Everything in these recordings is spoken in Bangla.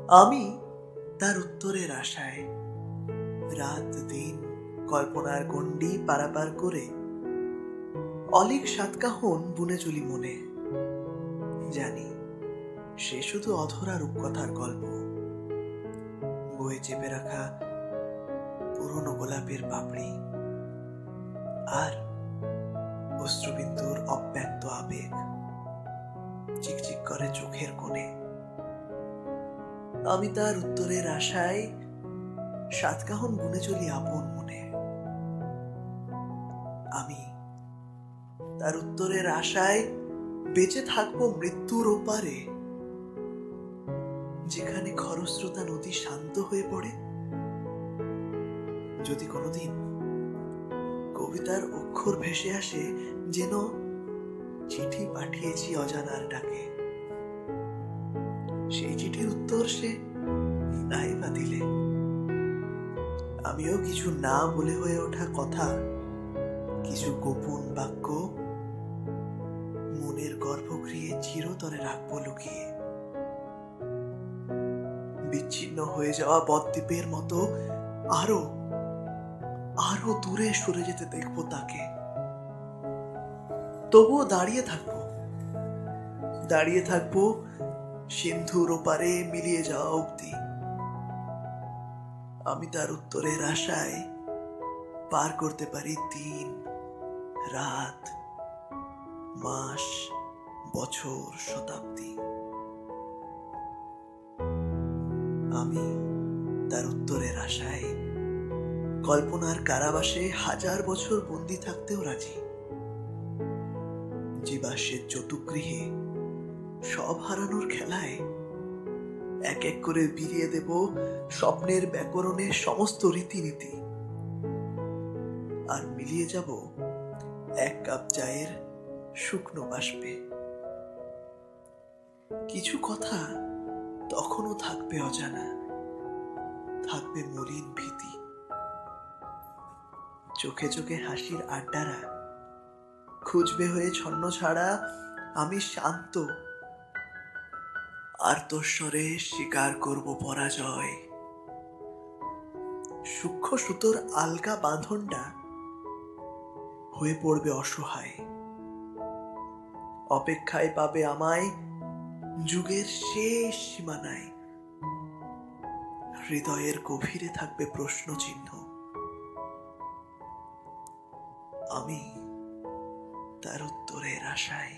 আমি তার উত্তরের আশায় রাত দিন কল্পনার গণ্ডি পারাপার করে অলিক সাতকাহন বুনে চলি মনে। জানি সে শুধু অধরা রূপকথার গল্প, বয়ে চেপে রাখা পুরনো গোলাপের পাপড়ি আর অশ্রুবিন্দুর অব্যক্ত আবেগ চিকচিক করে চোখের কোণে। আমি তার উত্তরের আশায় সাতকাহন বুনে চলি আপন মনে। আমি তার উত্তরের আশায় বেঁচে থাকবো মৃত্যুর ওপারে, যেখানে খরস্রোতা নদী শান্ত হয়ে পড়ে। যদি কোনোদিন কবিতার অক্ষর ভেসে আসে, যেন চিঠি পাঠিয়েছি অজানার ডাকে, সেই চিঠির উত্তর সে নাই বা দিলে, আমিও কিছু না বলে হয়ে ওঠা কথা, কিছু গোপন বাক্য মনের গর্ভগৃহে চিরতরে রাখবো লুকিয়ে। বিচ্ছিন্ন হয়ে যাওয়া বদ্বীপের মতো আরো আরো দূরে সরে যেতে দেখবো তাকে। তবুও দাঁড়িয়ে থাকবো সিন্ধুর ওপারে মিলিয়ে যাওয়া অবধি। আমি তার উত্তরের আশায় পার করতে পারি দিন, রাত, মাস, বছর, শতাব্দী। আমি তার উত্তরের আশায় কল্পনার কারাবাসে 1000 বছর বন্দী থাকতেও রাজি। জীবাশ্মের চতুর্গৃহে সব হারানোর খেলায় এক এক করে বিলিয়ে দেব স্বপ্নের ব্যাকরণের সমস্ত রীতিনীতি, আর মিলিয়ে যাব 1 কাপ চায়ের শুকনো বাষ্পে। কিছু কথা তখনও থাকবে অজানা, থাকবে মলিন ভীতি। চোখে চোখে হাসির আড্ডারা খুঁজবে হয়ে ছন্ন ছাড়া। আমি শান্ত আর্তস্বরে স্বীকার করব পরাজয়। সূক্ষ্ম সুতোর আলগা বাঁধনটা হয়ে পড়বে অসহায়। অপেক্ষায় পাবে আমায় যুগের শেষ সীমানায়। হৃদয়ের গভীরে থাকবে প্রশ্ন চিহ্ন। আমি তার উত্তরের আশায়,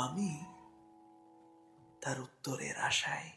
আমি তার উত্তরের আশায়।